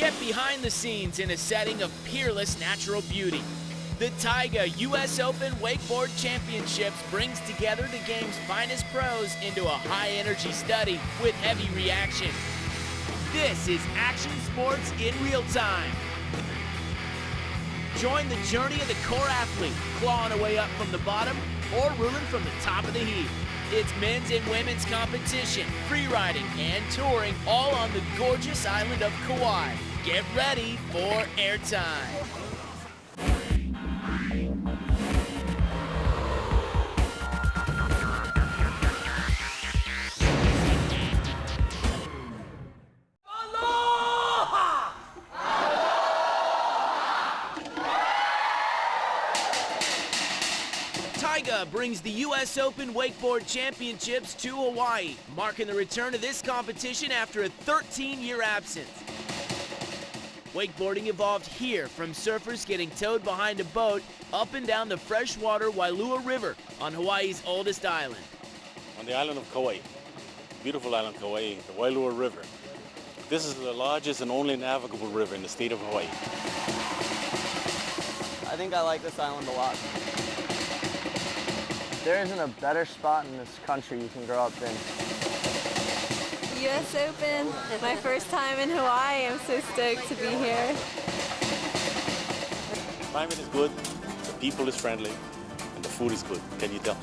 Get behind the scenes in a setting of peerless natural beauty. The Taiga U.S. Open Wakeboard Championships brings together the game's finest pros into a high-energy study with heavy reaction. This is action sports in real time. Join the journey of the core athlete, clawing away up from the bottom or ruling from the top of the heap. It's men's and women's competition, free-riding, and touring, all on the gorgeous island of Kauai. Get ready for airtime. Taiga brings the U.S. Open Wakeboard Championships to Hawaii, marking the return of this competition after a 13-year absence. Wakeboarding evolved here from surfers getting towed behind a boat up and down the freshwater Wailua River on Hawaii's oldest island. On the island of Kauai, beautiful island of Kauai, the Wailua River. This is the largest and only navigable river in the state of Hawaii. I think I like this island a lot. There isn't a better spot in this country you can grow up in. U.S. Open, my first time in Hawaii. I'm so stoked to be here. The climate is good, the people is friendly, and the food is good. Can you tell?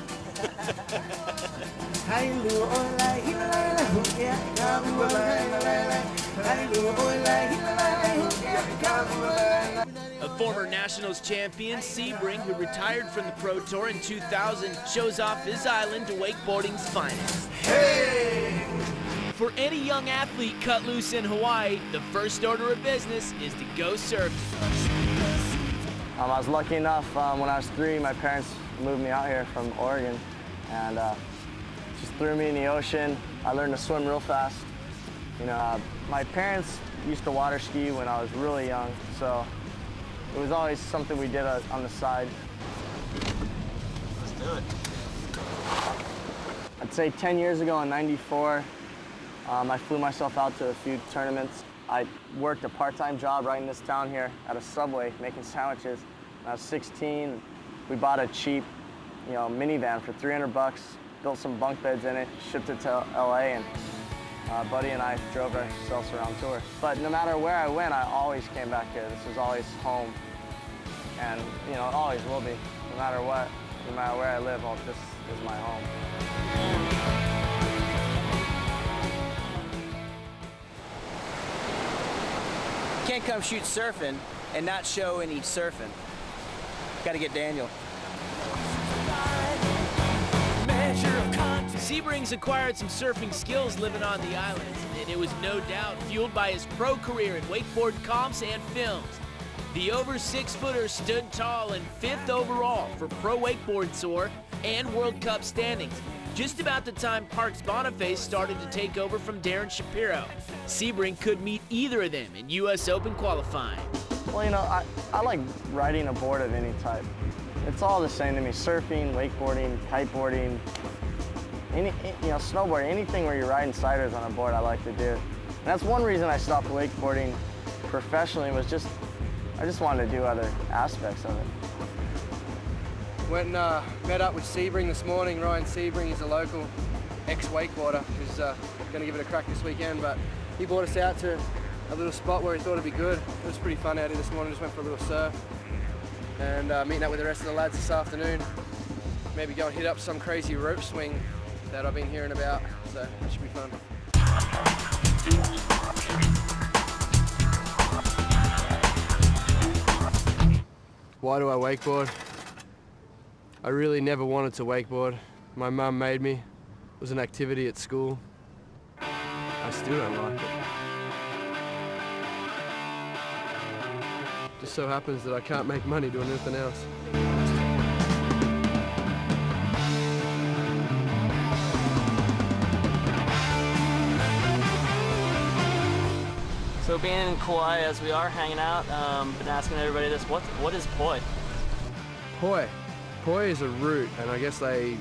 A former Nationals champion, Sebring, who retired from the Pro Tour in 2000, shows off his island to wakeboarding's finest. Hey! For any young athlete cut loose in Hawaii, the first order of business is to go surfing. I was lucky enough when I was 3, my parents moved me out here from Oregon and just threw me in the ocean. I learned to swim real fast. You know, my parents used to water ski when I was really young, so it was always something we did on the side. Let's do it. I'd say 10 years ago in '94, I flew myself out to a few tournaments. I worked a part-time job right in this town here at a Subway making sandwiches. When I was 16, we bought a cheap, minivan for $300, built some bunk beds in it, shipped it to LA, and Buddy and I drove ourselves around tour. But no matter where I went, I always came back here. This was always home, and it always will be. No matter what, no matter where I live, this is my home. Can't come shoot surfing and not show any surfing. Got to get Daniel. Sebring's acquired some surfing skills living on the island, and it was no doubt fueled by his pro career in wakeboard comps and films. The over 6-footer stood tall in 5th overall for Pro Wakeboard Tour and World Cup standings, just about the time Parks Boniface started to take over from Darren Shapiro. Sebring could meet either of them in U.S. Open qualifying. Well, I like riding a board of any type. It's all the same to me. Surfing, wakeboarding, kiteboarding, snowboarding, anything where you're riding siders on a board I like to do. And that's one reason I stopped wakeboarding professionally, was I just wanted to do other aspects of it. Went and met up with Sebring this morning. Ryan Sebring is a local ex-wakeboarder who's going to give it a crack this weekend, but he brought us out to a little spot where he thought it'd be good. It was pretty fun out here this morning, just went for a little surf. And meeting up with the rest of the lads this afternoon. Maybe go and hit up some crazy rope swing that I've been hearing about, so that should be fun. Why do I wakeboard? I really never wanted to wakeboard. My mum made me. It was an activity at school. I still don't like it. Just so happens that I can't make money doing anything else. So being in Kauai as we are hanging out, been asking everybody this, what is poi? Poi. Poi is a root, and I guess they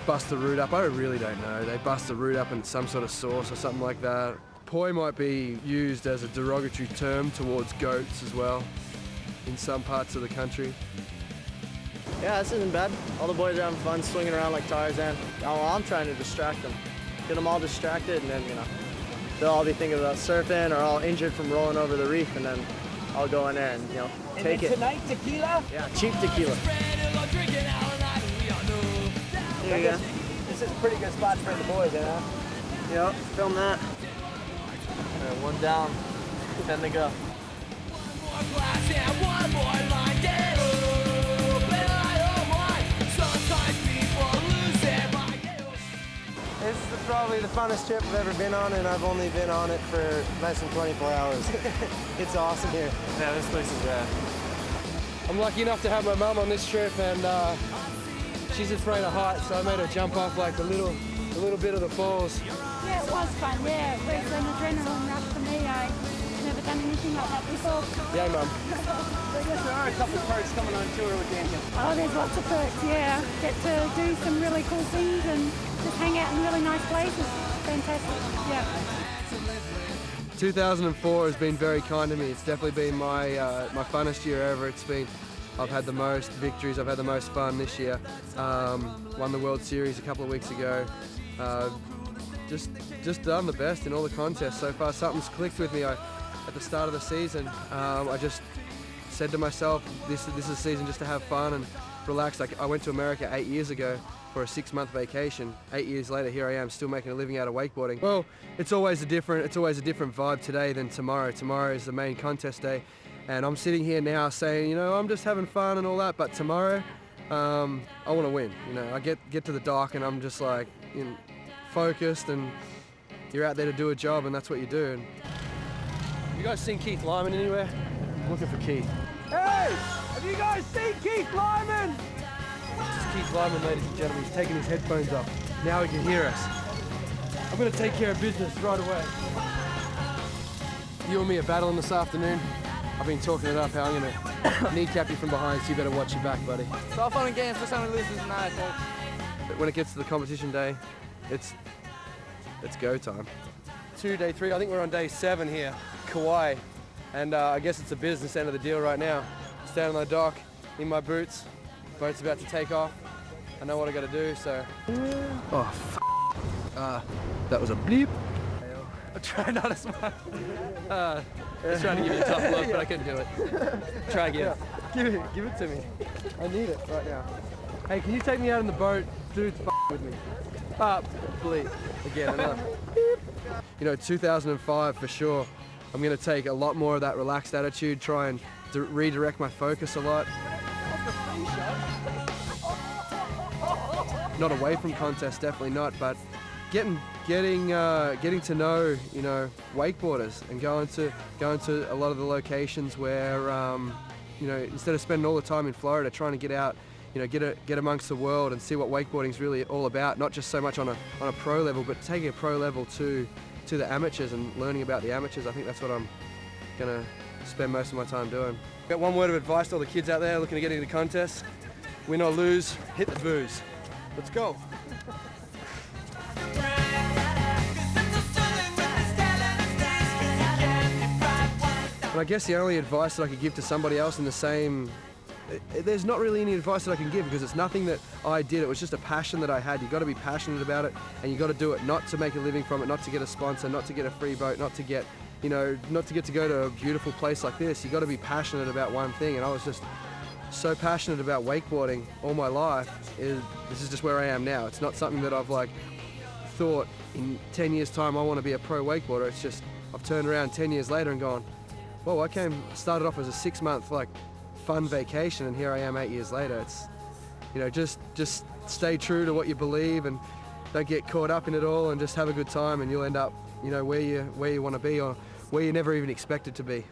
bust the root up. I really don't know. They bust the root up in some sort of sauce or something like that. koi might be used as a derogatory term towards goats as well in some parts of the country. Yeah, this isn't bad. All the boys are having fun swinging around like Tarzan. I'm trying to distract them. Get them all distracted, and then, you know, they'll all be thinking about surfing or all injured from rolling over the reef, and then I'll go in there and, you know, take it. Tonight, tequila? Yeah, cheap tequila. There you go. This is a pretty good spot for the boys, huh? Yep, film that. One down, 10 to go. This is probably the funnest trip I've ever been on, and I've only been on it for less than 24 hours. It's awesome here. Yeah, this place is rad. I'm lucky enough to have my mum on this trip, and she's afraid of heights, so I made her jump off like a little bit of the falls. Yeah, it was fun, yeah. It was an adrenaline rush for me. I've never done anything like that before. Yeah, Mum. I guess there are a couple of perks coming on tour with Daniel. Oh, there's lots of perks, yeah. Get to do some really cool things and just hang out in really nice places. Fantastic, yeah. 2004 has been very kind to me. It's definitely been my funnest year ever. I've had the most victories, I've had the most fun this year. Won the World Series a couple of weeks ago. Just done the best in all the contests so far. Something's clicked with me. At the start of the season, I just said to myself, this is a season just to have fun and relax. Like, I went to America 8 years ago for a 6-month vacation. 8 years later, here I am still making a living out of wakeboarding. Well, it's always a different vibe today than tomorrow. Tomorrow is the main contest day, and I'm sitting here now saying, you know, I'm just having fun and all that, but tomorrow, I want to win. You know, I get to the dock and I'm just like, you know, focused, and you're out there to do a job, and that's what you do. And you guys seen Keith Lyman anywhere? I'm looking for Keith. Hey! Have you guys seen Keith Lyman? This is Keith Lyman, ladies and gentlemen. He's taking his headphones off. Now he can hear us. I'm going to take care of business right away. You and me are battling this afternoon. I've been talking it up how I'm going to kneecap you from behind, so you better watch your back, buddy. It's all fun and games for someone who loses tonight. But when it gets to the competition day, it's go time. Day 3, I think we're on day 7 here, Kauai. And I guess it's the business end of the deal right now. Standing on the dock, in my boots, boat's about to take off. I know what I gotta do, so. Oh, that was a bleep. I try not to smile. I was trying to give you a tough look, but I couldn't do it. Try again. Give it to me. I need it right now. Hey, can you take me out in the boat? Dude's with me. Bleep. Again, enough. You know, 2005 for sure. I'm going to take a lot more of that relaxed attitude, try and redirect my focus a lot. Not away from contests, definitely not, but getting to know, you know, wakeboarders and going to a lot of the locations where, you know, instead of spending all the time in Florida trying to get out, you know, get amongst the world and see what wakeboarding's really all about. Not just so much on a pro level, but taking a pro level to the amateurs and learning about the amateurs. I think that's what I'm gonna spend most of my time doing. Got one word of advice to all the kids out there looking to get into contests: win or lose, hit the booze. Let's go. And I guess the only advice that I could give to somebody else in the same, there's not really any advice that I can give because it's nothing that I did. It was just a passion that I had. You've got to be passionate about it, and you've got to do it not to make a living from it, not to get a sponsor, not to get a free boat, not to get, you know, not to go to a beautiful place like this. You've got to be passionate about one thing, and I was just so passionate about wakeboarding all my life. This is just where I am now. It's not something that I've like thought in 10 years time I want to be a pro wakeboarder. It's just I've turned around 10 years later and gone, well, started off as a 6-month like fun vacation, and here I am 8 years later. It's, you know, just stay true to what you believe and don't get caught up in it all, and just have a good time, and you'll end up, you know, where you want to be or where you never even expected to be.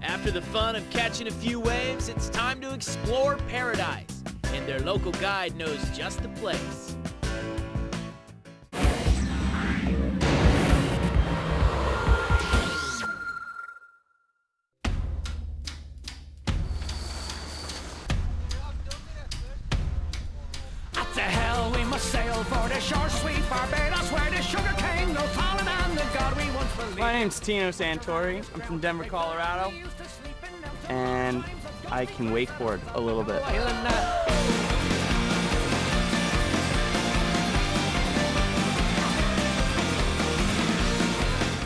After the fun of catching a few waves, it's time to explore paradise, and their local guide knows just the place. To hell we must sail for the shore sweet Barbados, where the sugar cane goes falling down My name's Tino Santori. I'm from Denver, Colorado, and I can wakeboard a little bit.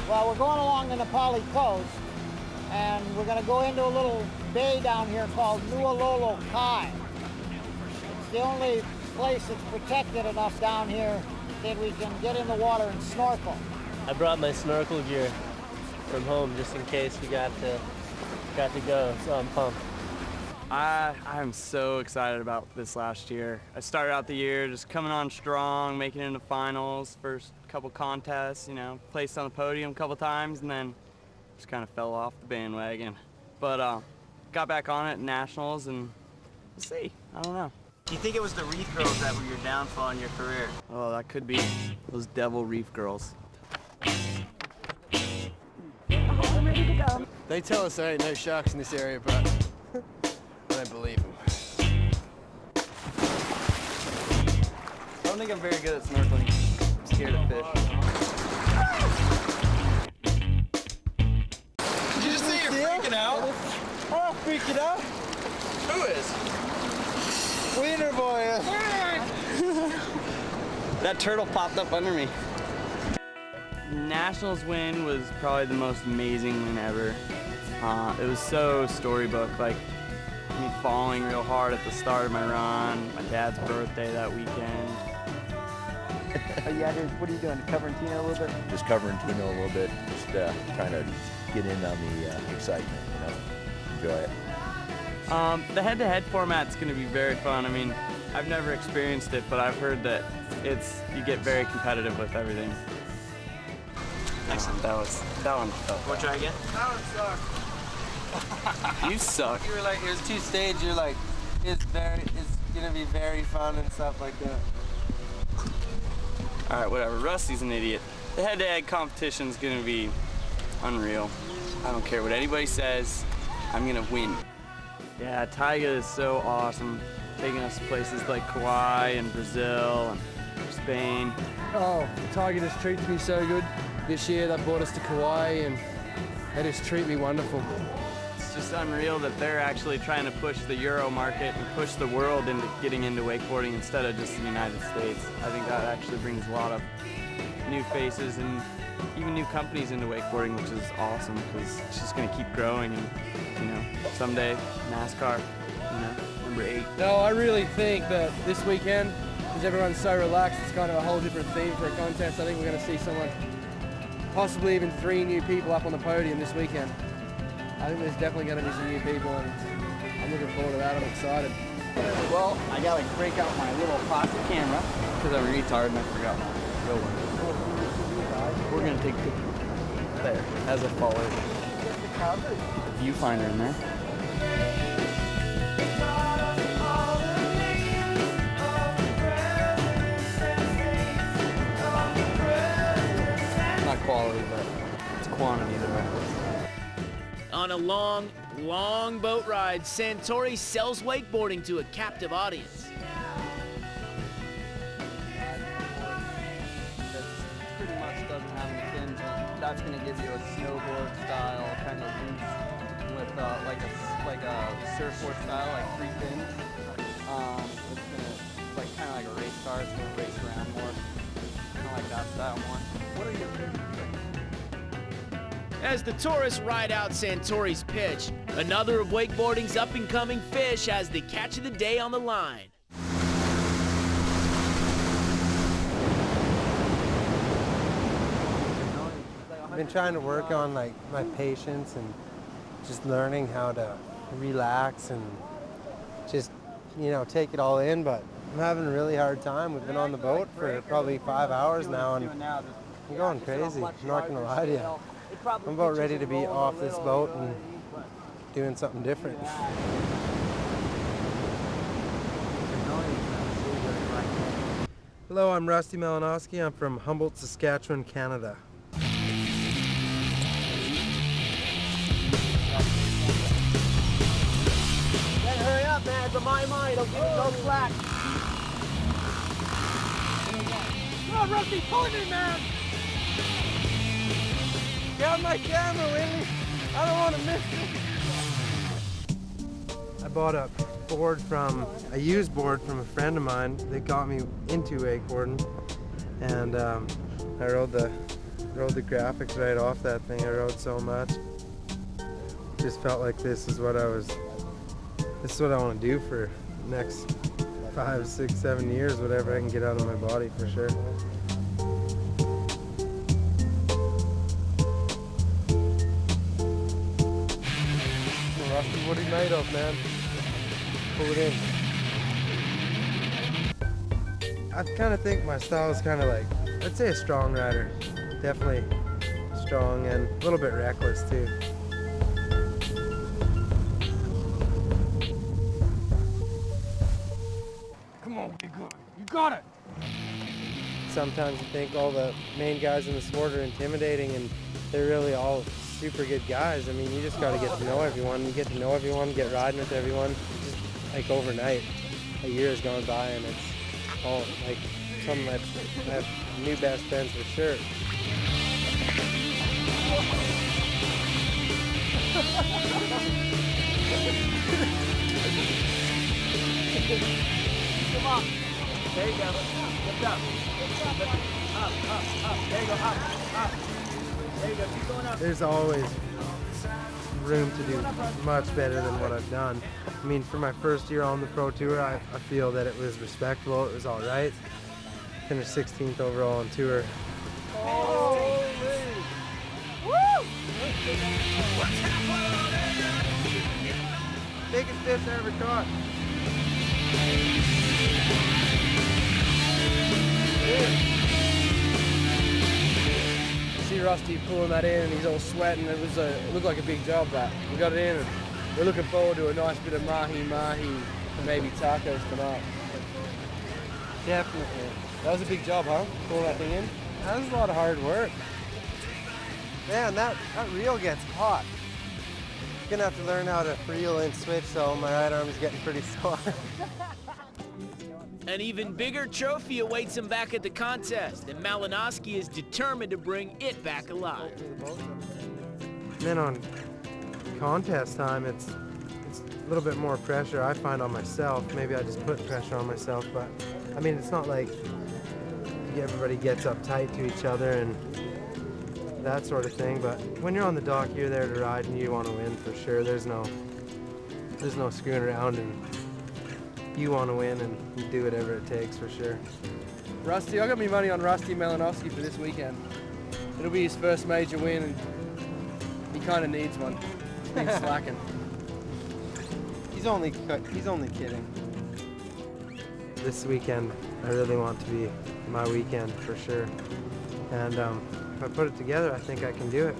Well, we're going along the Nepali coast, and we're going to go into a little bay down here called Nuololo Kai. It's the only place that's protected enough down here that we can get in the water and snorkel. I brought my snorkel gear from home just in case we got to go, so I'm pumped. I'm so excited about this last year. I started out the year just coming on strong, making it into finals, first couple contests, you know, placed on the podium a couple times, and then just kind of fell off the bandwagon. But got back on it at nationals, and we'll see. I don't know. Do you think it was the reef girls that were your downfall in your career? Oh, that could be those devil reef girls. I'm ready to go. They tell us there ain't no sharks in this area, but I don't believe them. I don't think I'm very good at snorkeling. I'm scared of fish. Did you just say you're freaking out? Oh, freaking out? Who is? Wiener boy. That turtle popped up under me. Nationals win was probably the most amazing win ever. It was so storybook, like me falling real hard at the start of my run, my dad's birthday that weekend. What are you doing? Covering Tino a little bit? Just covering Tino a little bit, just trying to get in on the excitement, you know, enjoy it. The head-to-head format's going to be very fun. I mean, I've never experienced it, but I've heard that you get very competitive with everything. Excellent. That one. Wanna try again? That one sucked. You suck. You were like, it was two stage. You're like, it's gonna be very fun and stuff like that. All right, whatever. Rusty's an idiot. The head-to-head competition's going to be unreal. I don't care what anybody says. I'm going to win. Yeah, Taiga is so awesome, taking us to places like Kauai and Brazil and Spain. Oh, Tiger just treats me so good. This year they brought us to Kauai and they just treat me wonderful. It's just unreal that they're actually trying to push the Euro market and push the world into getting into wakeboarding instead of just the United States. I think that actually brings a lot of new faces and even new companies into wakeboarding, which is awesome because it's just going to keep growing and, you know, someday NASCAR, you know, number 8. No, I really think that this weekend, because everyone's so relaxed, it's kind of a whole different theme for a contest. I think we're going to see someone, possibly even 3 new people up on the podium this weekend. I think there's definitely going to be some new people, and I'm looking forward to that. I'm excited. Well, I got to break out my little plastic camera because I'm a retard and I forgot my real one. We're going to take pictures there as I follow the viewfinder in there. Not quality, but it's quantity that matters. On a long, long boat ride, Santori sells wakeboarding to a captive audience. That pretty much doesn't have any fins. That's going to give you a snowboard style kind of loose with like a surfboard style, like 3 fins. It's gonna like kind of like a race car. It's going to race around more, kind of like that style more. What are your favorite tricks? As the tourists ride out Santori's pitch, another of wakeboarding's up-and-coming fish has the catch of the day on the line. I've been trying to work on like my patience and just learning how to relax and just, you know, take it all in, but I'm having a really hard time. We've been on the boat for probably 5 hours now and I'm going crazy. I'm not gonna lie to you. I'm about ready to be off this boat and doing something different. Hello, I'm Rusty Malinowski. I'm from Humboldt, Saskatchewan, Canada. Hurry up, man. It's a my. Don't give it no slack. Come on, Rusty. Pull it in, man. Grab my camera, Willie. I don't want to miss it. I bought a used board from a friend of mine that got me into wakeboarding, and I rode the graphics right off that thing. I rode so much. Just felt like this is what I want to do for the next 5, 6, 7 years, whatever I can get out of my body, for sure. Rusty, what are you made of, man? Pull it in. I kind of think my style is kind of like, I'd say a strong rider. Definitely strong and a little bit reckless too. Come on, be good. You got it! Sometimes you think all the main guys in the sport are intimidating, and they're really all super good guys. I mean, you just got to get to know everyone. You get to know everyone, get riding with everyone. Just like overnight, a year has gone by, and it's all like something that I have new best friends for sure. Come on. There you go. Lift up. Up, up, up. There you go. Up, up. There you go. Keep going up. There's always room to do much better than what I've done. I mean, for my first year on the Pro Tour, I feel that it was respectable. It was all right. Finished 16th overall on tour. Holy! Woo! Biggest fish I ever caught. See Rusty pulling that in, and he's all sweating. It looked like a big job, but we got it in, and we're looking forward to a nice bit of mahi-mahi, maybe tacos tonight. Definitely. That was a big job, huh? Pulling that thing in? That was a lot of hard work. Man, that reel gets hot. I'm gonna have to learn how to reel and switch, so my right arm is getting pretty sore. An even bigger trophy awaits him back at the contest, and Malinowski is determined to bring it back alive. And then on contest time, it's a little bit more pressure I find on myself. Maybe I just put pressure on myself, but I mean, it's not like everybody gets uptight to each other and that sort of thing, but when you're on the dock, you're there to ride and you want to win for sure. There's no screwing around, and you want to win and you do whatever it takes for sure. Rusty, I got me money on Rusty Malinowski for this weekend. It'll be his first major win, and he kind of needs one. He's been slacking. He's only kidding. This weekend, I really want to be my weekend for sure. And if I put it together, I think I can do it.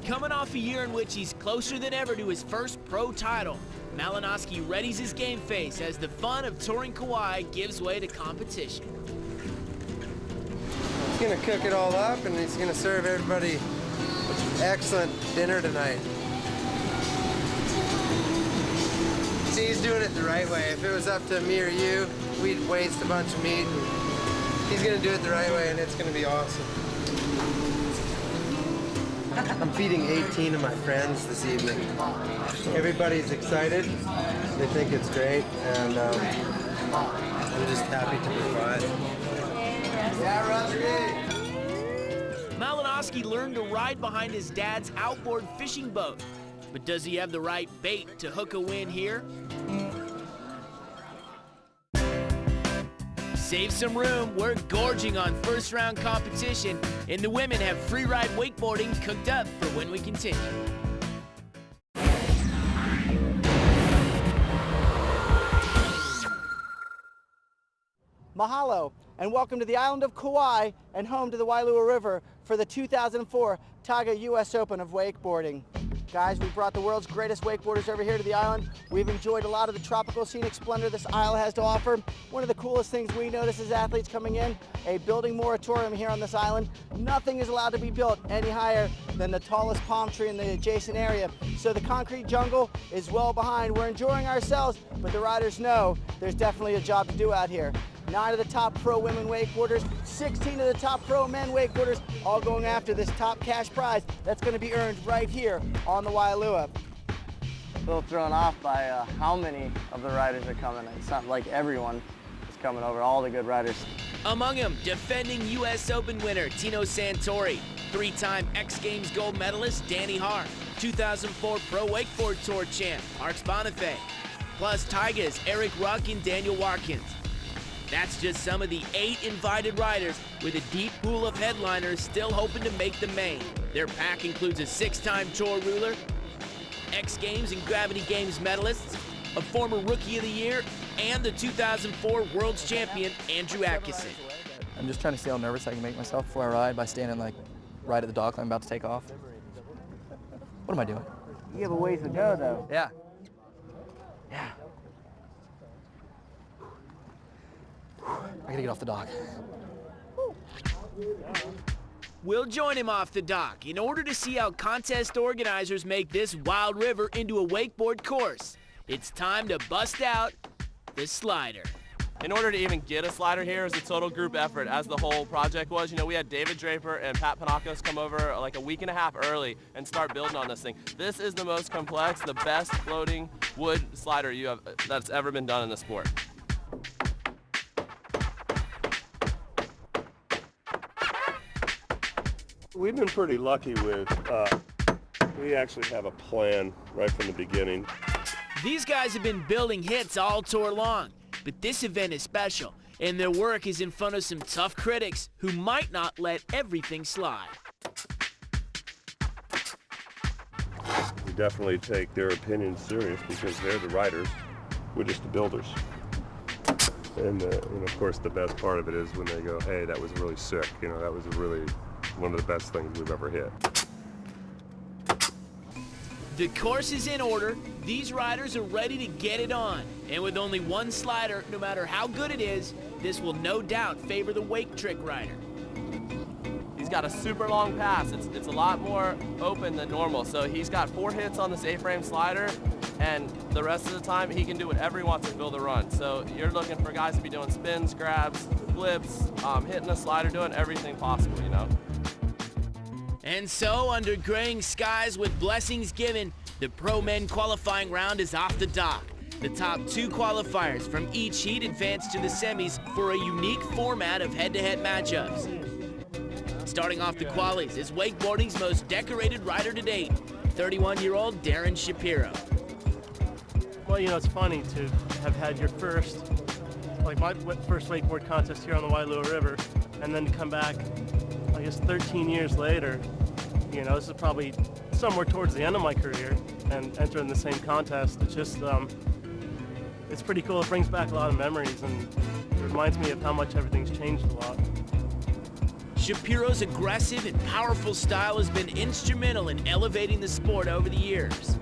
Coming off a year in which he's closer than ever to his first pro title, Malinowski readies his game face as the fun of touring Kauai gives way to competition. He's gonna cook it all up, and he's gonna serve everybody excellent dinner tonight. See, he's doing it the right way. If it was up to me or you, we'd waste a bunch of meat. He's gonna do it the right way, and it's gonna be awesome. I'm feeding 18 of my friends this evening. Everybody's excited. They think it's great, and I'm just happy to provide. Yeah, Roger. Malinowski learned to ride behind his dad's outboard fishing boat. But does he have the right bait to hook a win here? Save some room. We're gorging on first round competition, and the women have free ride wakeboarding cooked up for when we continue. Mahalo, and welcome to the island of Kauai and home to the Wailua River for the 2004 Taga U.S. Open of wakeboarding. Guys, we brought the world's greatest wakeboarders over here to the island. We've enjoyed a lot of the tropical scenic splendor this isle has to offer. One of the coolest things we notice as athletes coming in, a building moratorium here on this island. Nothing is allowed to be built any higher than the tallest palm tree in the adjacent area. So the concrete jungle is well behind. We're enjoying ourselves, but the riders know there's definitely a job to do out here. 9 of the top pro women wakeboarders, 16 of the top pro men wakeboarders, all going after this top cash prize that's going to be earned right here on the Wailua. A little thrown off by how many of the riders are coming. It's not like everyone is coming over, all the good riders. Among them, defending U.S. Open winner Tino Santori, 3-time X Games gold medalist Danny Hart, 2004 Pro Wakeboard Tour champ Marks Bonifay, plus Taiga's Eric Ruck and Daniel Watkins. That's just some of the 8 invited riders with a deep pool of headliners still hoping to make the main. Their pack includes a 6-time tour ruler, X Games and Gravity Games medalists, a former Rookie of the Year, and the 2004 World's Champion, Andrew Atkinson. I'm just trying to see how nervous I can make myself before I ride by standing like right at the dock I'm about to take off. What am I doing? You have a ways to go, though. Yeah. Yeah. I gotta get off the dock. We'll join him off the dock in order to see how contest organizers make this wild river into a wakeboard course. It's time to bust out the slider. In order to even get a slider here, it was a total group effort, as the whole project was. You know, we had David Draper and Pat Panakos come over like a week and a half early and start building on this thing. This is the most complex, the best floating wood slider that's ever been done in the sport. We've been pretty lucky with, we actually have a plan right from the beginning. These guys have been building hits all tour long, but this event is special, and their work is in front of some tough critics who might not let everything slide. We definitely take their opinions serious because they're the riders, we're just the builders. And of course the best part of it is when they go, hey, that was really sick, you know, that was really one of the best things we've ever hit. The course is in order, these riders are ready to get it on, and with only one slider, no matter how good it is, this will no doubt favor the wake trick rider. He's got a super long pass. It's a lot more open than normal. So he's got 4 hits on this A-frame slider, and the rest of the time he can do whatever he wants to build a run. So you're looking for guys to be doing spins, grabs, flips, hitting the slider, doing everything possible, you know. And so, under graying skies with blessings given, the pro men qualifying round is off the dock. The top 2 qualifiers from each heat advance to the semis for a unique format of head-to-head matchups. Starting off the qualies is wakeboarding's most decorated rider to date, 31-year-old Darren Shapiro. Well, you know, it's funny to have had your first, like my first wakeboard contest here on the Wailua River, and then come back, I guess 13 years later. You know, this is probably somewhere towards the end of my career, and entering the same contest. It's just, it's pretty cool. It brings back a lot of memories, and it reminds me of how much everything's changed a lot. Shapiro's aggressive and powerful style has been instrumental in elevating the sport over the years.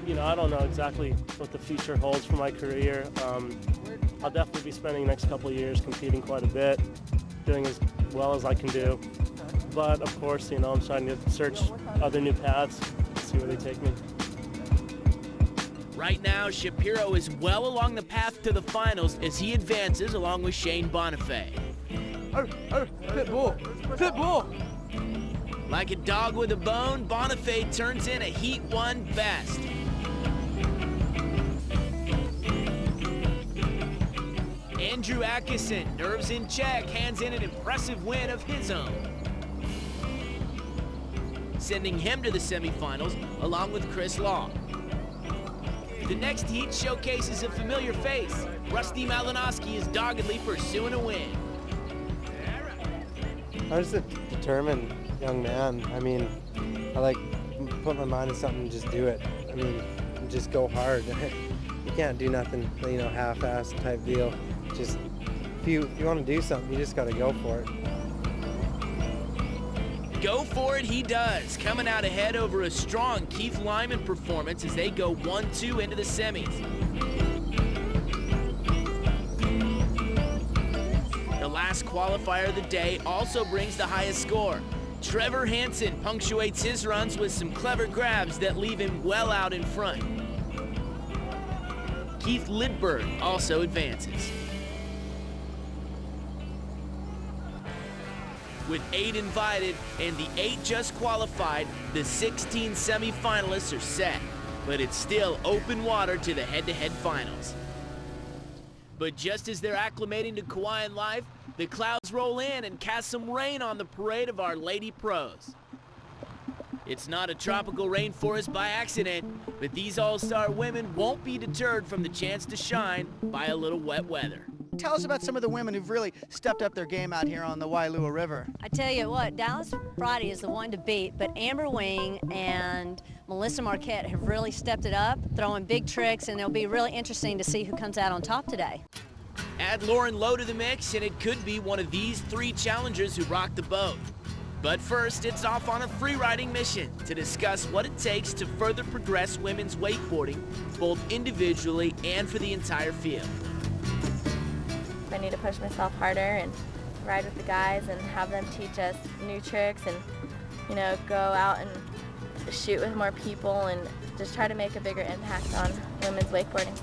You know, I don't know exactly what the future holds for my career. I'll definitely be spending the next couple of years competing quite a bit, doing as well as I can do. But of course, you know, I'm trying to search other new paths, see where they take me. Right now, Shapiro is well along the path to the finals as he advances along with Shane Bonifay. Pit bull, pit bull. Like a dog with a bone, Bonifay turns in a Heat 1 best. Andrew Atkinson, nerves in check, hands in an impressive win of his own, sending him to the semifinals along with Chris Long. The next heat showcases a familiar face. Rusty Malinowski is doggedly pursuing a win. I'm just a determined young man. I mean, I like put my mind to something and just do it. I mean, just go hard. You can't do nothing, you know, half-assed type deal. Just if you want to do something, you just got to go for it. Go for it he does, coming out ahead over a strong Keith Lyman performance as they go 1-2 into the semis. The last qualifier of the day also brings the highest score. Trevor Hansen punctuates his runs with some clever grabs that leave him well out in front. Keith Lidberg also advances. With 8 invited and the 8 just qualified, the 16 semifinalists are set. But it's still open water to the head-to-head finals. But just as they're acclimating to Kauaian life, the clouds roll in and cast some rain on the parade of our lady pros. It's not a tropical rainforest by accident, but these all-star women won't be deterred from the chance to shine by a little wet weather. Tell us about some of the women who've really stepped up their game out here on the Wailua River. I tell you what, Dallas Friday is the one to beat, but Amber Wing and Melissa Marquette have really stepped it up, throwing big tricks, and it'll be really interesting to see who comes out on top today. Add Lauren Lowe to the mix, and it could be one of these 3 challengers who rock the boat. But first, it's off on a free-riding mission to discuss what it takes to further progress women's wakeboarding, both individually and for the entire field. I need to push myself harder and ride with the guys and have them teach us new tricks and, you know, go out and shoot with more people and just try to make a bigger impact on women's wakeboarding.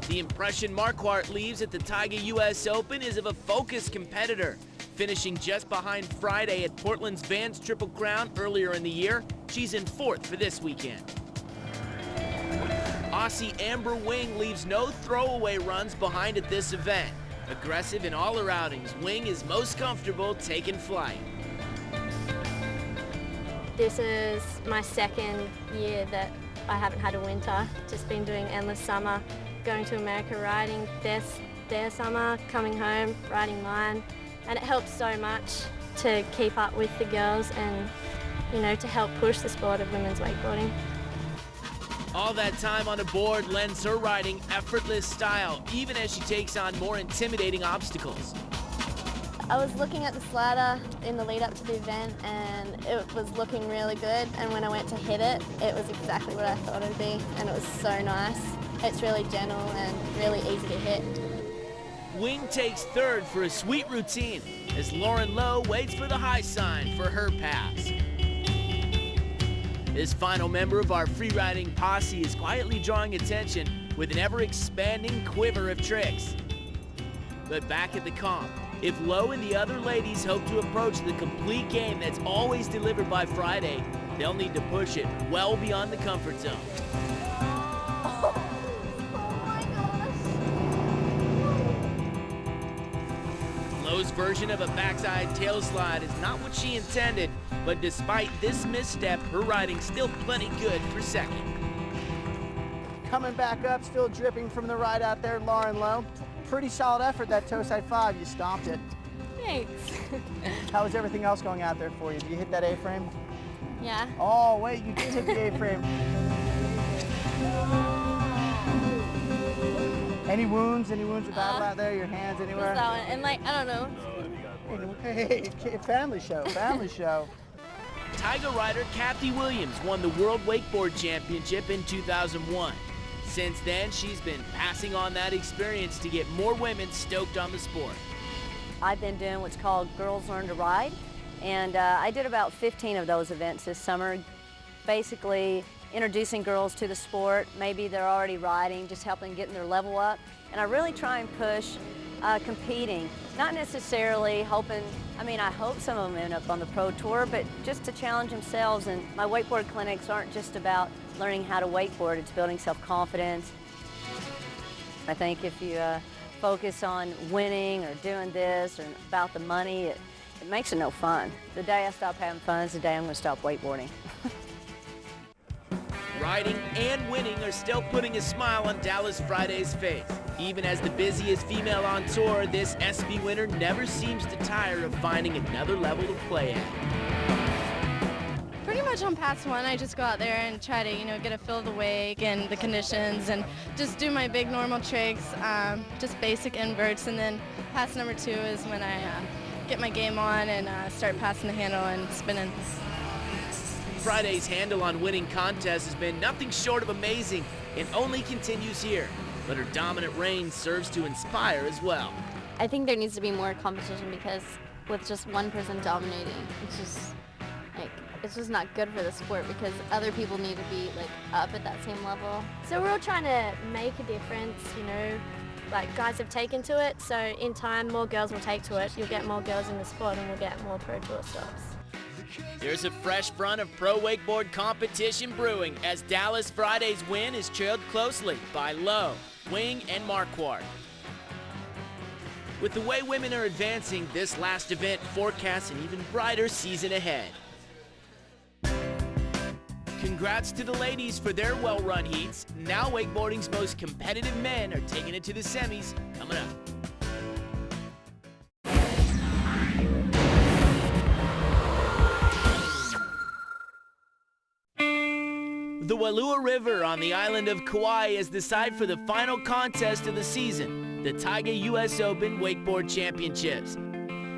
The impression Marquardt leaves at the Taiga US Open is of a focused competitor. Finishing just behind Friday at Portland's Vans Triple Crown earlier in the year, she's in 4th for this weekend. Aussie Amber Wing leaves no throwaway runs behind at this event. Aggressive in all her outings, Wing is most comfortable taking flight. This is my 2nd year that I haven't had a winter. Just been doing endless summer, going to America riding their summer, coming home, riding mine. And it helps so much to keep up with the girls and, you know, to help push the sport of women's wakeboarding. All that time on a board lends her riding effortless style, even as she takes on more intimidating obstacles. I was looking at the slider in the lead up to the event and it was looking really good, and when I went to hit it, it was exactly what I thought it would be, and it was so nice. It's really gentle and really easy to hit. Wing takes 3rd for a sweet routine as Lauren Lowe waits for the high sign for her pass. This final member of our free-riding posse is quietly drawing attention with an ever-expanding quiver of tricks. But back at the comp, if Lowe and the other ladies hope to approach the complete game that's always delivered by Friday, they'll need to push it well beyond the comfort zone. Lowe's version of a backside tail slide is not what she intended, but despite this misstep, her riding's still plenty good for 2nd. Coming back up, still dripping from the ride out there, Lauren Lowe. Pretty solid effort, that toe side 5, you stomped it. Thanks. How was everything else going out there for you? Did you hit that A-frame? Yeah. Oh, wait, you did hit the A-frame. Any wounds? Any wounds or battle out there? Your hands anywhere? That one? And like, I don't know. Hey, family show, family show. Taiga rider Kathy Williams won the World Wakeboard Championship in 2001. Since then, she's been passing on that experience to get more women stoked on the sport. I've been doing what's called Girls Learn to Ride, and I did about 15 of those events this summer, basically introducing girls to the sport. Maybe they're already riding, just helping getting their level up. And I really try and push competing, not necessarily hoping, I hope some of them end up on the pro tour, but just to challenge themselves. And my wakeboard clinics aren't just about learning how to wakeboard, it's building self-confidence. I think if you focus on winning or doing this or about the money, it makes it no fun. The day I stop having fun is the day I'm going to stop wakeboarding. Riding and winning are still putting a smile on Dallas Friday's face. Even as the busiest female on tour, this SB winner never seems to tire of finding another level to play at. Pretty much on pass 1, I just go out there and try to, get a feel of the wake and the conditions and just do my big normal tricks, just basic inverts, and then pass number 2 is when I get my game on and start passing the handle and spinning. Friday's handle on winning contests has been nothing short of amazing and only continues here. But her dominant reign serves to inspire as well. I think there needs to be more competition because with just one person dominating, like, it's just not good for the sport because other people need to be like up at that same level. So we're all trying to make a difference, you know, like guys have taken to it, so in time more girls will take to it. You'll get more girls in the sport and we'll get more Pro Tour stops. There's a fresh front of pro wakeboard competition brewing as Dallas Friday's win is trailed closely by Lowe, Wing, and Marquardt. With the way women are advancing, this last event forecasts an even brighter season ahead. Congrats to the ladies for their well-run heats. Now wakeboarding's most competitive men are taking it to the semis coming up. The Wailua River on the island of Kauai is the site for the final contest of the season, the Taiga U.S. Open Wakeboard Championships.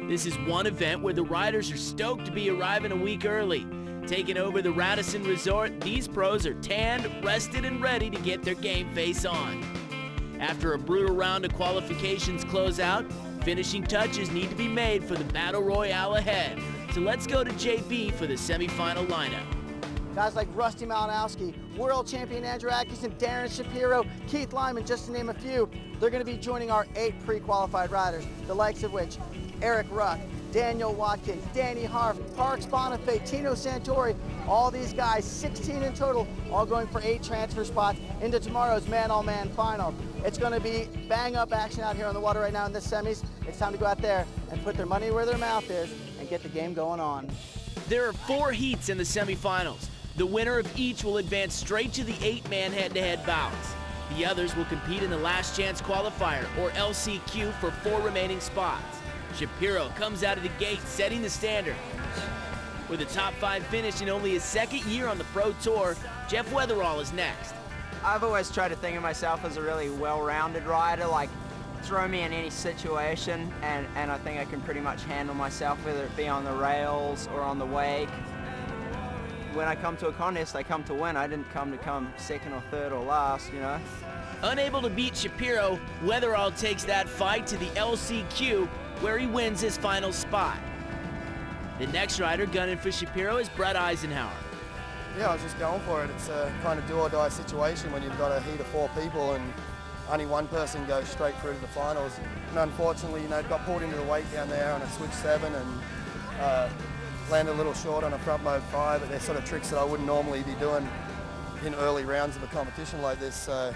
This is one event where the riders are stoked to be arriving a week early. Taking over the Radisson Resort, these pros are tanned, rested, and ready to get their game face on. After a brutal round of qualifications close out, finishing touches need to be made for the Battle Royale ahead. So let's go to JB for the semifinal lineup. Guys like Rusty Malinowski, world champion Andrew Atkinson, Darren Shapiro, Keith Lyman, just to name a few. They're going to be joining our 8 pre-qualified riders, the likes of which Eric Ruck, Daniel Watkins, Danny Harf, Parks Bonifay, Tino Santori, all these guys, 16 in total, all going for 8 transfer spots into tomorrow's man-all-man final. It's going to be bang-up action out here on the water right now in this semis. It's time to go out there and put their money where their mouth is and get the game going on. There are 4 heats in the semifinals. The winner of each will advance straight to the 8-man head-to-head bouts. The others will compete in the last chance qualifier, or LCQ, for 4 remaining spots. Shapiro comes out of the gate setting the standard. With a top 5 finish in only his 2nd year on the Pro Tour, Jeff Weatherall is next. I've always tried to think of myself as a really well-rounded rider, like throw me in any situation and I think I can pretty much handle myself, whether it be on the rails or on the wake. When I come to a contest, I come to win. I didn't come 2nd or 3rd or last, you know. Unable to beat Shapiro, Weatherall takes that fight to the LCQ, where he wins his final spot. The next rider gunning for Shapiro is Brett Eisenhower. Yeah, I was just going for it. It's a kind of do-or-die situation when you've got a heat of 4 people and only one person goes straight through to the finals. And unfortunately, you know, got pulled into the weight down there on a switch 7 and landed a little short on a front mode 5, but they're sort of tricks that I wouldn't normally be doing in early rounds of a competition like this. So,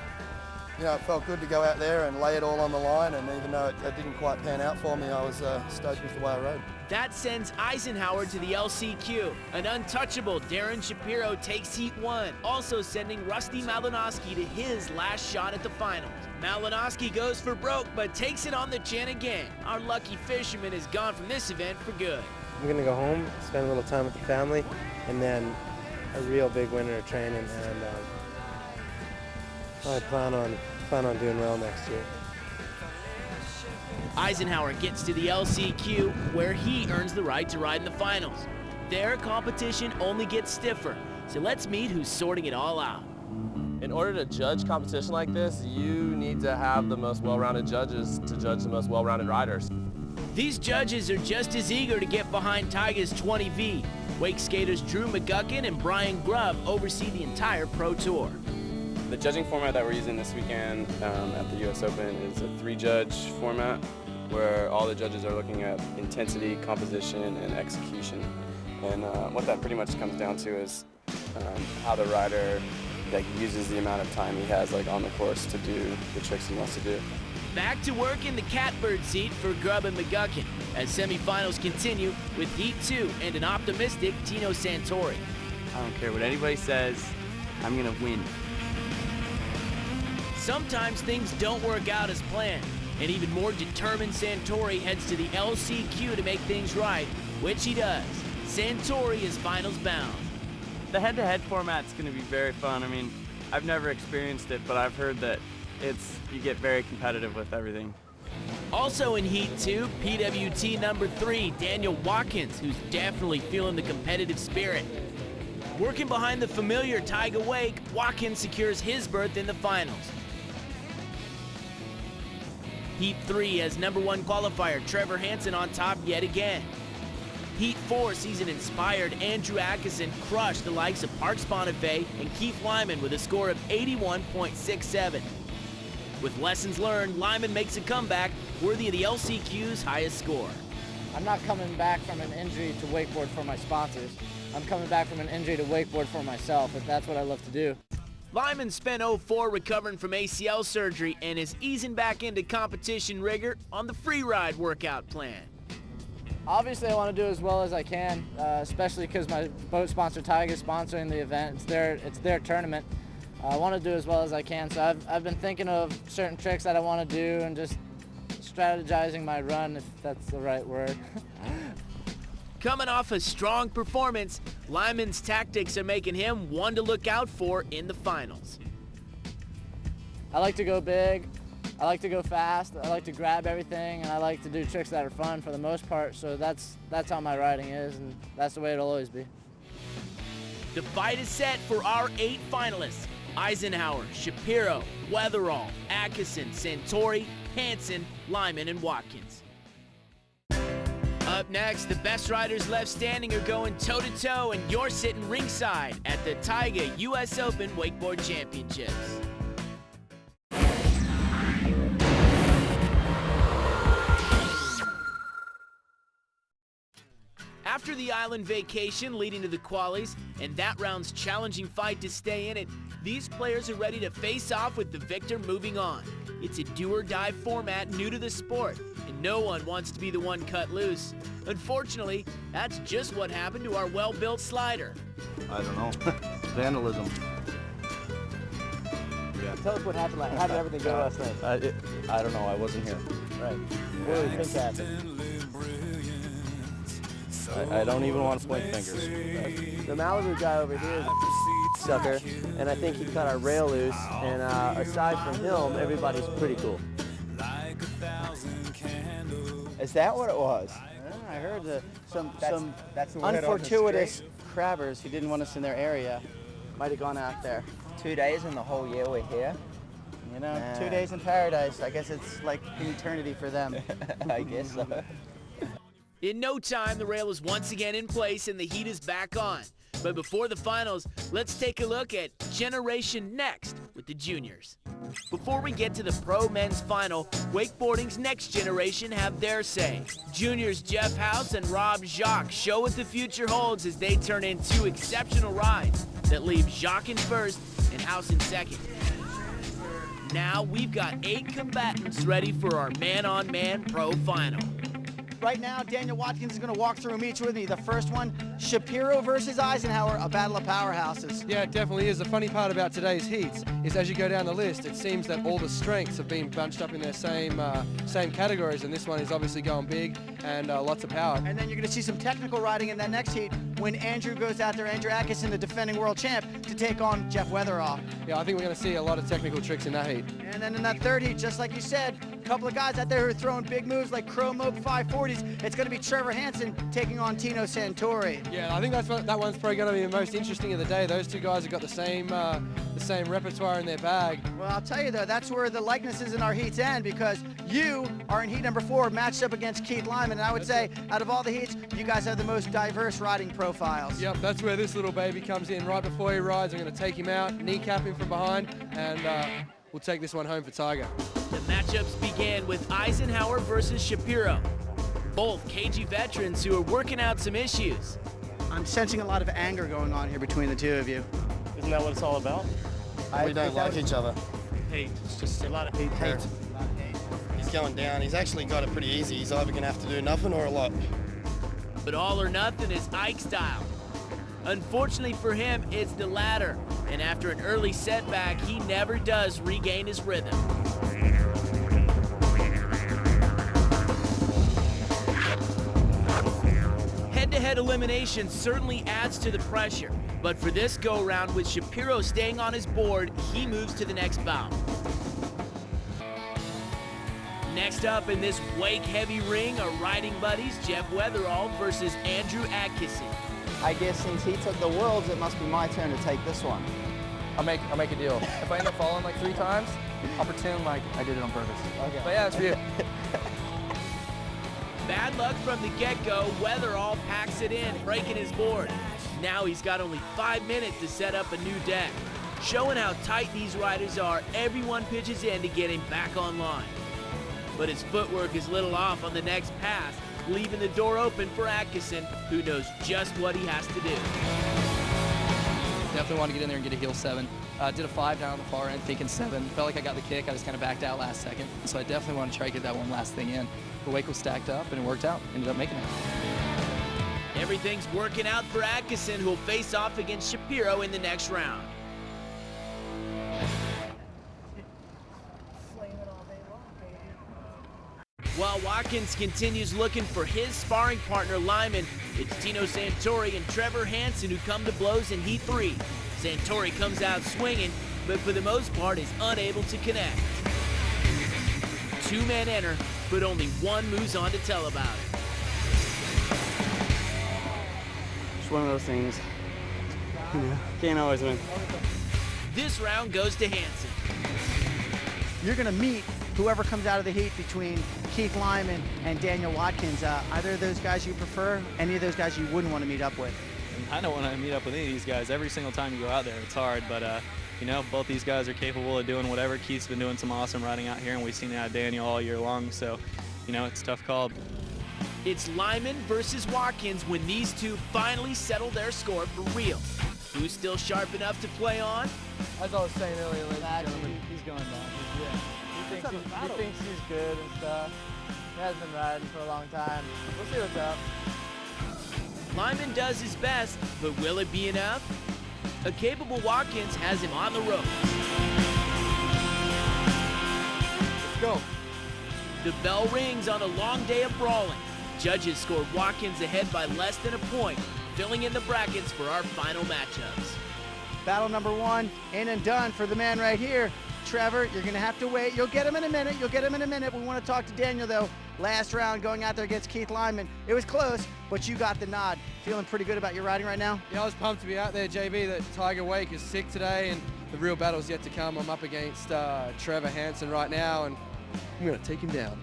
you know, it felt good to go out there and lay it all on the line, and even though it didn't quite pan out for me, I was stoked with the way I rode. That sends Eisenhower to the LCQ. An untouchable Darren Shapiro takes heat 1, also sending Rusty Malinowski to his last shot at the finals. Malinowski goes for broke, but takes it on the chin again. Our lucky fisherman is gone from this event for good. I'm gonna go home, spend a little time with the family, and then a real big winter of training, and I plan on doing well next year. Eisenhower gets to the LCQ, where he earns the right to ride in the finals. Their competition only gets stiffer, so let's meet who's sorting it all out. In order to judge competition like this, you need to have the most well-rounded judges to judge the most well-rounded riders. These judges are just as eager to get behind Taiga's 20V. Wake skaters Drew McGuckin and Brian Grubb oversee the entire Pro Tour. The judging format that we're using this weekend at the U.S. Open is a 3-judge format where all the judges are looking at intensity, composition, and execution. And what that pretty much comes down to is how the rider uses the amount of time he has on the course to do the tricks he wants to do. Back to work in the catbird seat for Grubb and McGuckin as semifinals continue with Heat 2 and an optimistic Tino Santori. I don't care what anybody says, I'm gonna win. Sometimes things don't work out as planned. An even more determined Santori heads to the LCQ to make things right, which he does. Santori is finals bound. The head-to-head format's gonna be very fun. I mean, I've never experienced it, but I've heard that you get very competitive with everything. Also in Heat 2, PWT number 3, Daniel Watkins, who's definitely feeling the competitive spirit. Working behind the familiar Taiga Wake, Watkins secures his berth in the finals. Heat 3 has number 1 qualifier Trevor Hansen on top yet again. Heat 4 season-inspired Andrew Atkinson crushed the likes of Parks Bonifay and Keith Lyman with a score of 81.67. With lessons learned, Lyman makes a comeback worthy of the LCQ's highest score. I'm not coming back from an injury to wakeboard for my sponsors. I'm coming back from an injury to wakeboard for myself, if that's what I love to do. Lyman spent 04 recovering from ACL surgery and is easing back into competition rigor on the free ride workout plan. Obviously, I want to do as well as I can, especially because my boat sponsor, Tiger, is sponsoring the event. It's their tournament. I want to do as well as I can, so I've been thinking of certain tricks that I want to do and just strategizing my run, if that's the right word. Coming off a strong performance, Lyman's tactics are making him one to look out for in the finals. I like to go big. I like to go fast, I like to grab everything, and I like to do tricks that are fun for the most part, so that's how my riding is, and that's the way it'll always be. The fight is set for our 8 finalists: Eisenhower, Shapiro, Weatherall, Atkinson, Santori, Hansen, Lyman, and Watkins. Up next, the best riders left standing are going toe-to-toe, and you're sitting ringside at the Taiga U.S. Open Wakeboard Championships. After the island vacation leading to the qualies and that round's challenging fight to stay in it, these players are ready to face off with the victor moving on. It's a do-or-die format new to the sport, and no one wants to be the one cut loose. Unfortunately, that's just what happened to our well-built slider. I don't know. Vandalism. Yeah. Tell us what happened. How did everything go last night? I don't know. I wasn't here. Right. What do you think happened? I don't even want to point fingers. The Malibu guy over here is a sucker, and I think he cut our rail loose, and aside from him, everybody's pretty cool. Is that what it was? I heard some unfortuitous crabbers who didn't want us in their area might have gone out there. 2 days in the whole year we're here. You know, 2 days in paradise. I guess it's like an eternity for them. I guess so. In no time, the rail is once again in place and the heat is back on. But before the finals, let's take a look at Generation Next with the juniors. Before we get to the pro men's final, wakeboarding's next generation have their say. Juniors Jeff House and Rob Jacques show what the future holds as they turn in 2 exceptional rides that leave Jacques in first and House in second. Now we've got 8 combatants ready for our man-on-man pro final. Right now, Daniel Watkins is going to walk through them each with me. The first one, Shapiro versus Eisenhower, a battle of powerhouses. Yeah, it definitely is. The funny part about today's heats is as you go down the list, it seems that all the strengths have been bunched up in their same categories, and this one is obviously going big and lots of power. And then you're going to see some technical riding in that next heat when Andrew goes out there, Andrew Atkinson, the defending world champ, to take on Jeff Weatherall. Yeah, I think we're going to see a lot of technical tricks in that heat. And then in that third heat, just like you said, a couple of guys out there who are throwing big moves like Crow Mope 540s. It's going to be Trevor Hansen taking on Tino Santori. Yeah, I think that one's probably going to be the most interesting of the day. Those 2 guys have got the same repertoire in their bag. Well, I'll tell you though, that's where the likenesses in our heats end, because you are in heat number 4 matched up against Keith Lyman, and I would say out of all the heats, you guys have the most diverse riding profiles. Yep, that's where this little baby comes in. Right before he rides, I'm going to take him out, kneecap him from behind, and we'll take this one home for Tiger. The matchups began with Eisenhower versus Shapiro. Both cagey veterans who are working out some issues. I'm sensing a lot of anger going on here between the 2 of you. Isn't that what it's all about? We don't like each other. Hate. It's just a lot of hate there. He's going down. He's actually got it pretty easy. He's either going to have to do nothing or a lot. But all or nothing is Ike style. Unfortunately for him, it's the latter. And after an early setback, he never does regain his rhythm. Head-to-head elimination certainly adds to the pressure. But for this go-round, with Shapiro staying on his board, he moves to the next bout. Next up in this wake-heavy ring are riding buddies Jeff Weatherall versus Andrew Atkinson. I guess since he took the Worlds, it must be my turn to take this one. I'll make a deal. If I end up falling like 3 times, I'll pretend like I did it on purpose. Okay. But yeah, it's for you. bad luck from the get-go, Weatherall packs it in, breaking his board. Now he's got only 5 minutes to set up a new deck. Showing how tight these riders are, everyone pitches in to get him back online. But his footwork is a little off on the next pass, leaving the door open for Atkinson, who knows just what he has to do. Definitely want to get in there and get a heel 7. Did a 5 down on the far end, thinking 7. Felt like I got the kick. I just kind of backed out last second. So I definitely want to try to get that one last thing in. The wake was stacked up, and it worked out. Ended up making it. Everything's working out for Atkinson, who will face off against Shapiro in the next round. While Watkins continues looking for his sparring partner, Lyman, it's Tino Santori and Trevor Hansen who come to blows in Heat 3. Santori comes out swinging, but for the most part is unable to connect. 2 men enter, but only one moves on to tell about it. It's one of those things, you know, can't always win. This round goes to Hansen. You're going to meet whoever comes out of the heat between Keith Lyman and Daniel Watkins. Either of those guys you prefer, any of those guys you wouldn't want to meet up with? I don't want to meet up with any of these guys. Every single time you go out there, it's hard, but you know, both these guys are capable of doing whatever. Keith's been doing some awesome riding out here, and we've seen it out of Daniel all year long, so, you know, it's a tough call. It's Lyman versus Watkins when these two finally settle their score for real. Who's still sharp enough to play on? As I was saying earlier, ladies and gentlemen, He's going down. Yeah. He thinks he's good and stuff. He has been riding for a long time. We'll see what's up. Lyman does his best, but will it be enough? A capable Watkins has him on the ropes. Let's go. The bell rings on a long day of brawling. Judges scored Watkins ahead by less than a point, filling in the brackets for our final matchups. Battle number 1, in and done for the man right here. Trevor, you're going to have to wait. You'll get him in a minute. You'll get him in a minute. We want to talk to Daniel, though. Last round going out there against Keith Lyman. It was close, but you got the nod. Feeling pretty good about your riding right now? Yeah, I was pumped to be out there, JB. That Tiger Wake is sick today, and the real battle's yet to come. I'm up against Trevor Hansen right now, and I'm going to take him down.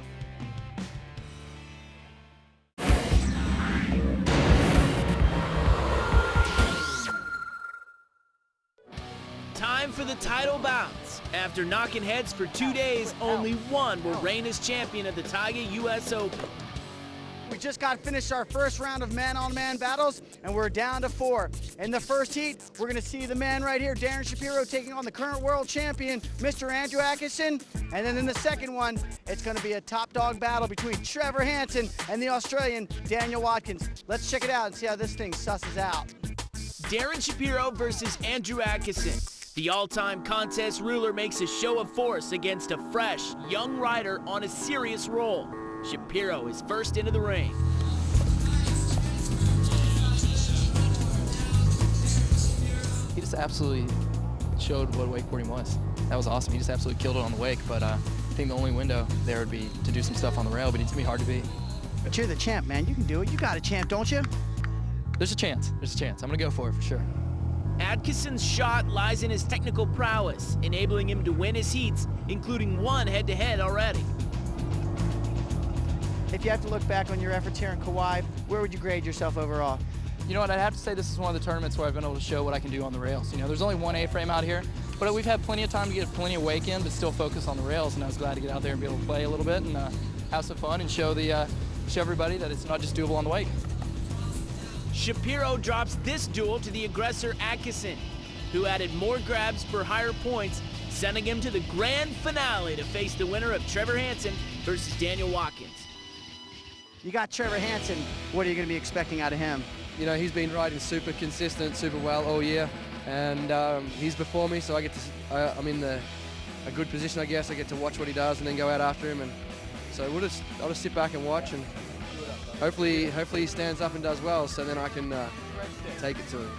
Time for the title bounce. After knocking heads for 2 days, only one will reign as champion of the Tiger US Open. We just got finished our first round of man-on-man battles, and we're down to 4. In the first heat, we're going to see the man right here, Darren Shapiro, taking on the current world champion, Mr. Andrew Atkinson. And then in the second one, it's going to be a top dog battle between Trevor Hansen and the Australian Daniel Watkins. Let's check it out and see how this thing susses out. Darren Shapiro versus Andrew Atkinson. The all-time contest ruler makes a show of force against a fresh, young rider on a serious roll. Shapiro is first into the ring. He just absolutely showed what wakeboarding was. That was awesome. He just absolutely killed it on the wake, but I think the only window there would be to do some stuff on the rail, but it's gonna be hard to beat. But you're the champ, man. You can do it. You got a champ, don't you? There's a chance. There's a chance. I'm gonna go for it for sure. Atkinson's shot lies in his technical prowess, enabling him to win his heats, including one head-to-head already. If you have to look back on your efforts here in Kauai, where would you grade yourself overall? You know what, I'd have to say this is one of the tournaments where I've been able to show what I can do on the rails. You know, there's only one A-frame out here, but we've had plenty of time to get plenty of wake in, but still focus on the rails, and I was glad to get out there and be able to play a little bit and have some fun and show everybody that it's not just doable on the wake. Shapiro drops this duel to the aggressor Atkinson, who added more grabs for higher points, sending him to the grand finale to face the winner of Trevor Hansen versus Daniel Watkins. You got Trevor Hansen. What are you going to be expecting out of him? You know, he's been riding super consistent, super well all year, and he's before me, so I get to, I'm in a good position, I guess. I get to watch what he does and then go out after him, and so I'll just sit back and watch, and hopefully he stands up and does well, so then I can take it to him.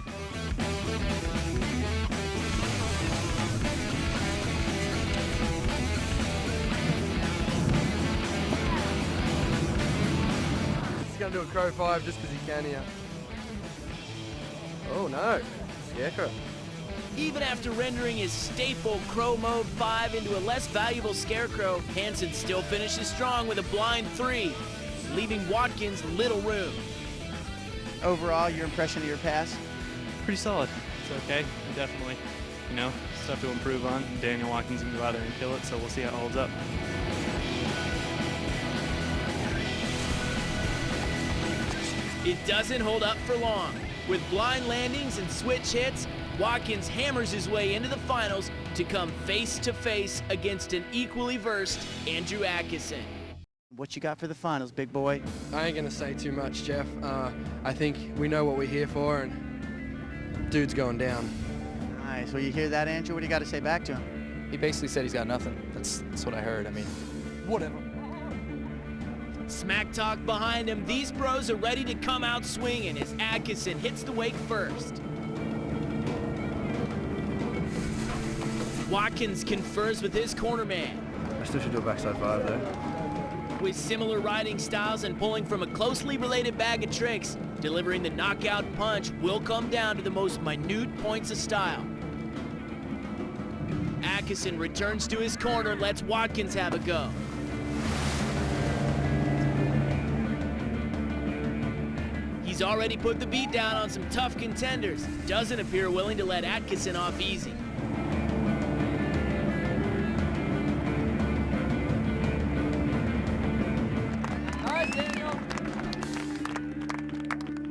He's gonna do a crow 5 just because he can here. Oh no, Scarecrow. Even after rendering his staple Crow Mode 5 into a less valuable Scarecrow, Hansen still finishes strong with a blind 3. leaving Watkins little room. Overall, your impression of your pass? Pretty solid. It's okay. Definitely, stuff to improve on. Daniel Watkins can go out there and kill it, so we'll see how it holds up. It doesn't hold up for long. With blind landings and switch hits, Watkins hammers his way into the finals to come face-to-face against an equally versed Andrew Atkinson. What you got for the finals, big boy? I ain't gonna say too much, Jeff. I think we know what we're here for, and dude's going down. Nice. Well, you hear that, Andrew? What do you got to say back to him? He basically said he's got nothing. That's what I heard. I mean, whatever. Smack talk behind him. These pros are ready to come out swinging as Atkinson hits the wake first. Watkins confers with his corner man. I still should do a backside 5 though. With similar riding styles and pulling from a closely related bag of tricks, delivering the knockout punch will come down to the most minute points of style. Atkinson returns to his corner and lets Watkins have a go. He's already put the beat down on some tough contenders. Doesn't appear willing to let Atkinson off easy.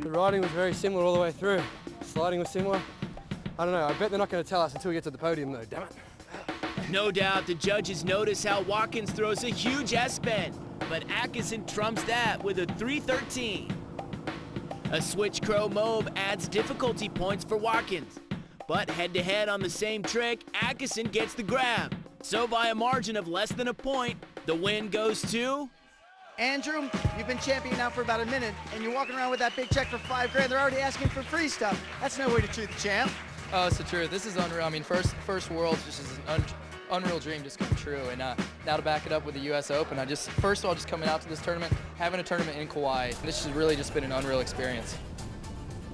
The riding was very similar all the way through. Sliding was similar. I don't know, I bet they're not going to tell us until we get to the podium though, damn it. No doubt the judges notice how Watkins throws a huge S-bend, but Atkinson trumps that with a 313. A switch crow mauve adds difficulty points for Watkins, but head-to-head on the same trick, Atkinson gets the grab. So by a margin of less than a point, the win goes to... Andrew, you've been champion now for about a minute, and you're walking around with that big check for $5 grand. They're already asking for free stuff. That's no way to treat the champ. Oh, it's the truth. This is unreal. I mean, first Worlds just is an unreal dream just come true. And now to back it up with the U.S. Open, first of all, just coming out to this tournament, having a tournament in Kauai, this has really just been an unreal experience.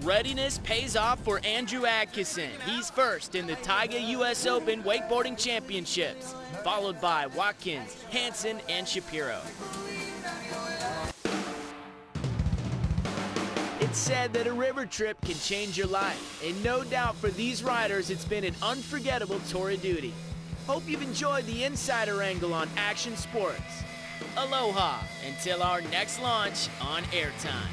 Readiness pays off for Andrew Atkinson. He's first in the Taiga U.S. Open Wakeboarding Championships, followed by Watkins, Hansen, and Shapiro. It's said that a river trip can change your life, and no doubt for these riders it's been an unforgettable tour of duty. Hope you've enjoyed the insider angle on action sports. Aloha until our next launch on Airtime.